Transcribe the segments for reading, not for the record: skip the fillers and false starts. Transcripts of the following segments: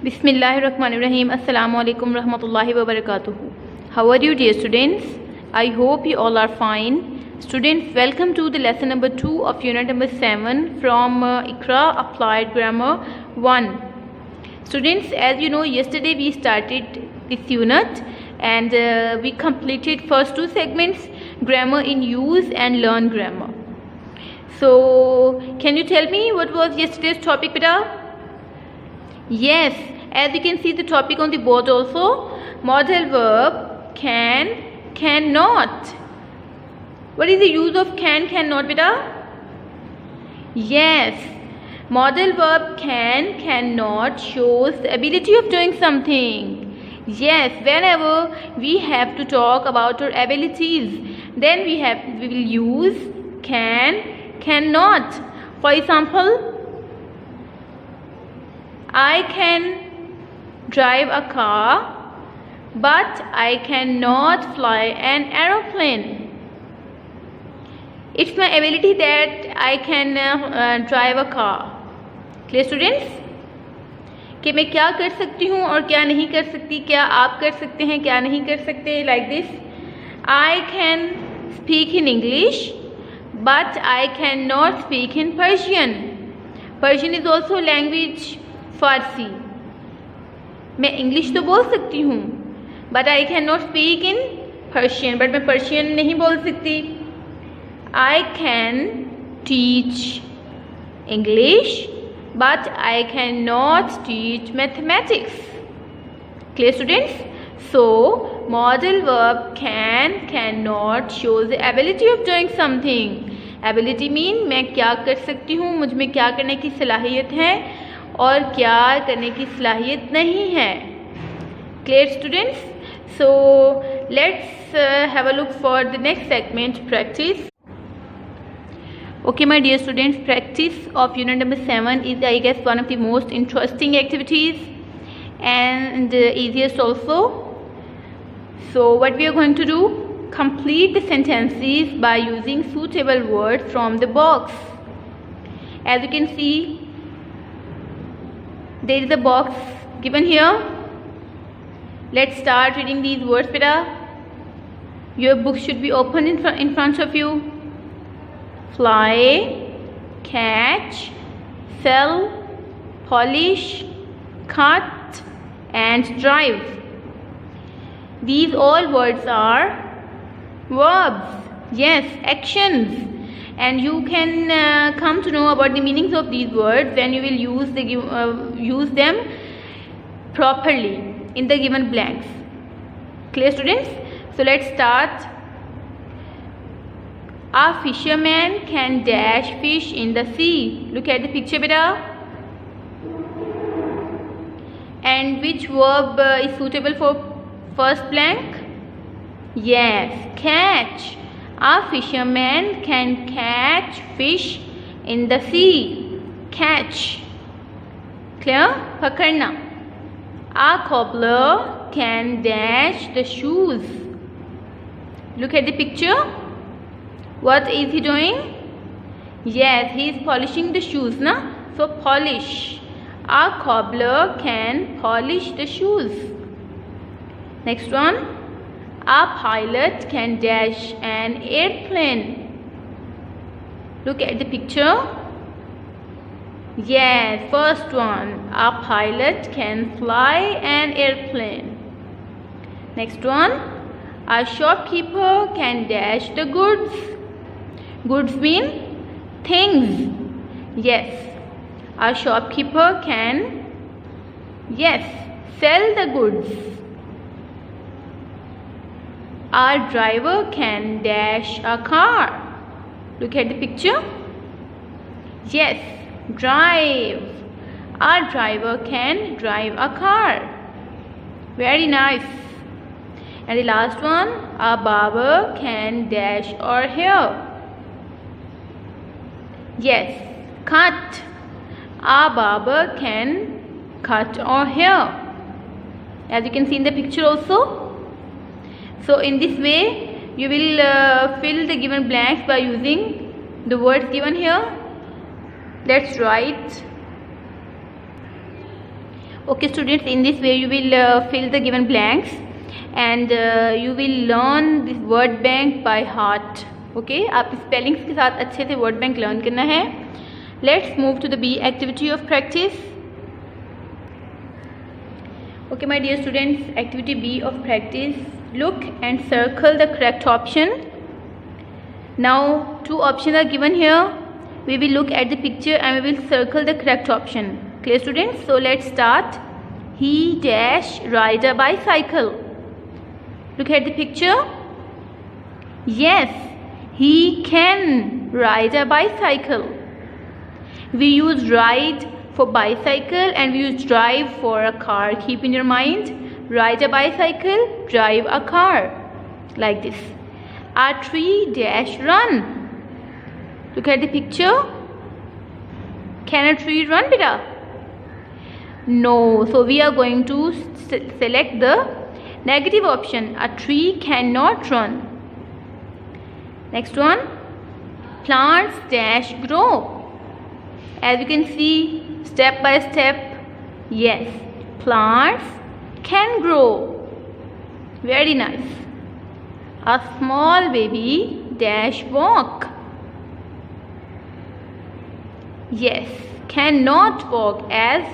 Bismillahirrahmanirrahim. Assalamu alaikum rahmatullahi wa barakatuh. How are you, dear students? I hope you all are fine. Students, welcome to the lesson number 2 of unit number 7 from Iqra Applied Grammar 1. Students, as you know, yesterday we started this unit and we completed first 2 segments, grammar in use and learn grammar. So, can you tell me what was yesterday's topic, beta? Yes, as you can see the topic on the board also, modal verb can, cannot. What is the use of can, cannot, beta? Yes, modal verb can, cannot shows the ability of doing something. Yes, whenever we have to talk about our abilities, then we will use can, cannot. For example, I can drive a car, but I cannot fly an aeroplane. It's my ability that I can drive a car. Clear, students? कि मैं क्या कर सकती हूँ और क्या नहीं कर सकती, क्या आप कर सकते हैं, क्या नहीं कर सकते, like this. I can speak in English, but I cannot speak in Persian. Persian is also language फारसी. मैं इंग्लिश तो बोल सकती हूँ but I can not speak in Persian, but मैं पर्शियन नहीं बोल सकती. I can teach English but I can not teach mathematics. Clear students? So modal verb can, can not shows the ability of doing something. Ability mean मैं क्या कर सकती हूँ, मुझ में क्या करने की सलाहियत है और क्या करने की सलाहियत नहीं है. Clear students? So let's have a look for the next segment, practice. Okay, my dear students, practice of unit number 7 is, I guess, one of the most interesting activities and easiest also. So what we are going to do, complete the sentences by using suitable words from the box. As you can see, there is a box given here. Let's start reading these words, beta. Your book should be open in front of you. Fly, catch, sell, polish, cut and drive. These all words are verbs. Yes, actions. And you can come to know about the meanings of these words when you will use them properly in the given blanks. Clear, students? So let's start. A fisherman can dash fish in the sea. Look at the picture, beta. And which verb is suitable for first blank? Yes, catch. A fisherman can catch fish in the sea. Catch. Clear? पकड़ना. A cobbler can dash the shoes. Look at the picture. What is he doing? Yes, he is polishing the shoes, na? So polish. A cobbler can polish the shoes. Next one. A pilot can dash an airplane. Look at the picture. Yes, first one. A pilot can fly an airplane. Next one. A shopkeeper can dash the goods. Goods mean things. Yes, a shopkeeper can, yes, sell the goods. Our driver can dash a car. Look at the picture. Yes, drive. Our driver can drive a car. Very nice. And the last one, a barber can dash our hair. Yes, cut. A barber can cut our hair. As you can see in the picture also. So in this way you will fill the given blanks by using the words given here. Let's write Okay students, in this way you will fill the given blanks and you will learn this word bank by heart. Okay, आप spellings के साथ अच्छे से word bank learn करना है. Let's move to the B activity of practice. Okay my dear students, activity B of practice. Look and circle the correct option. Now two options are given here. We will look at the picture and we will circle the correct option. Clear students? So let's start. He dash ride a bicycle. Look at the picture. Yes, he can ride a bicycle. We use ride for bicycle and we use drive for a car. Keep in your mind, ride a bicycle, drive a car, like this. A tree dash run. Look at the picture. Can a tree run, beta? No. So we are going to select the negative option. A tree cannot run. Next one. Plants dash grow. As you can see, step by step, yes, plants can grow. Very nice. A small baby dash walk. Yes, cannot walk, as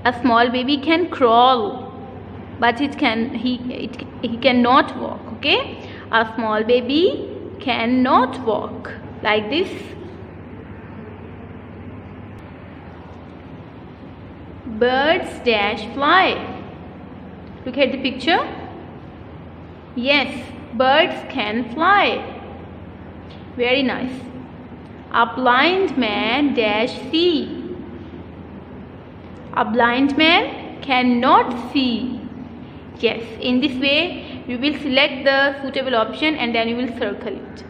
a small baby can crawl, but he cannot walk. Okay, a small baby cannot walk, like this. Birds dash fly. Look at the picture. Yes, birds can fly. Very nice. A blind man dash see. A blind man cannot see. Yes, in this way you will select the suitable option and then you will circle it.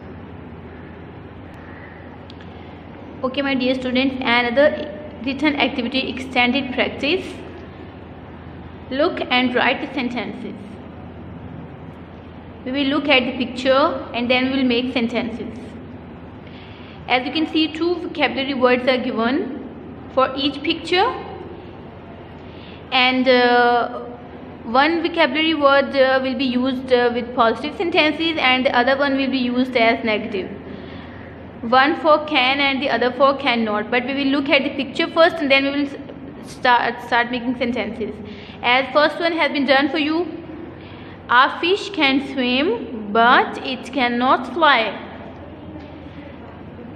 Okay my dear students, another written activity, extended practice. Look and write the sentences. We will look at the picture and then we will make sentences. As you can see, two vocabulary words are given for each picture, and one vocabulary word will be used with positive sentences and the other one will be used as negative. One for can and the other for cannot, but we will look at the picture first and then we will start making sentences. As first one has been done for you. A fish can swim but it cannot fly.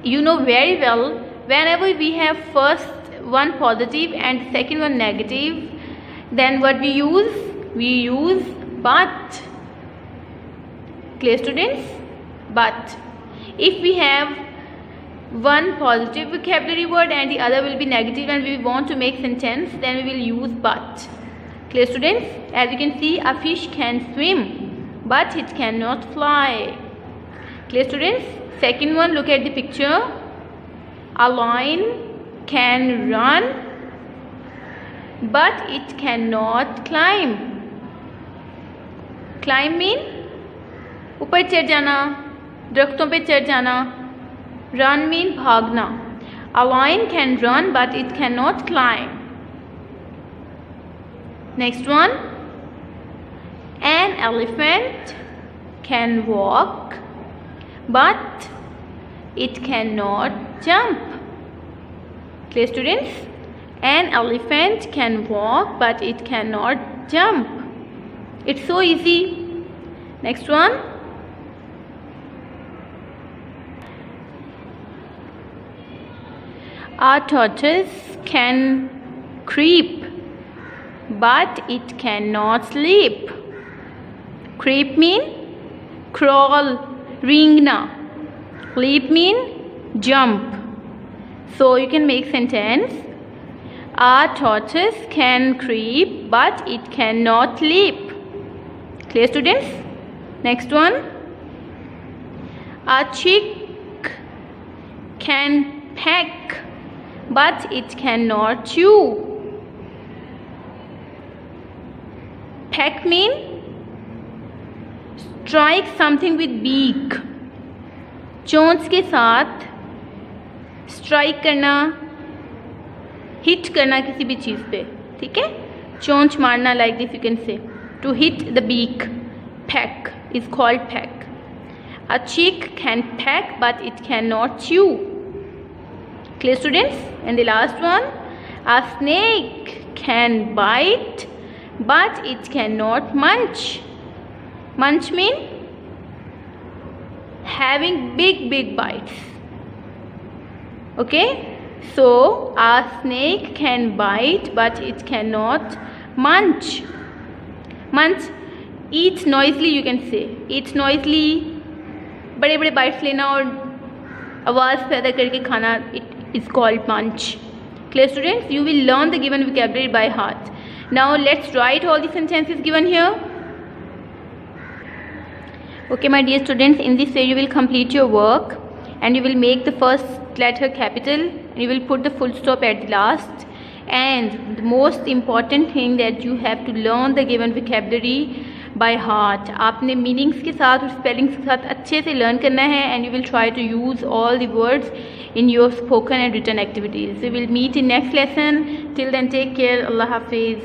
You know very well, whenever we have first one positive and second one negative, then what we use? We use but. Clear students? But. If we have one positive vocabulary word and the other will be negative and we want to make sentence, then we will use but. Clear students? As you can see, a fish can swim but it cannot fly. Clear students? Second one, look at the picture. A lion can run but it cannot climb. Climb mean ऊपर चढ़ जाना, दरख्तों पे चढ़ जाना. Run mean भागना. A lion can run but it cannot climb. Next one. An elephant can walk but it cannot jump. Clear students? An elephant can walk but it cannot jump. It's so easy. Next one. A tortoise can creep but it cannot sleep. Creep mean crawl, ringna. Leap mean jump. So you can make sentence. A tortoise can creep but it cannot leap. Clear students? Next one. A chick can peck but it cannot chew. Peck mean strike something with beak. चोंच के साथ strike करना, hit करना किसी भी चीज़ पे. ठीक है, चोंच मारना, like this you can say. To hit the beak, peck is called peck. A chick can peck but it cannot chew. Clear students? And the last one, a snake can bite but it cannot munch. Munch mean having big bites. Okay, so a snake can bite but it cannot munch. Munch, eat noisily you can say. Eat noisily, बड़े बड़े bites लेना और आवाज़ पैदा करके खाना, it is called munch. Clear students? You will learn the given vocabulary by heart. Now let's write all the sentences given here. Okay my dear students, in this way you will complete your work and you will make the first letter capital and you will put the full stop at the last. And the most important thing that you have to learn the given vocabulary by heart. आपने meanings के साथ और spellings के साथ अच्छे से learn करना है and you will try to use all the words in your spoken and written activities. We will meet in next lesson. Till then take care. Allah Hafiz.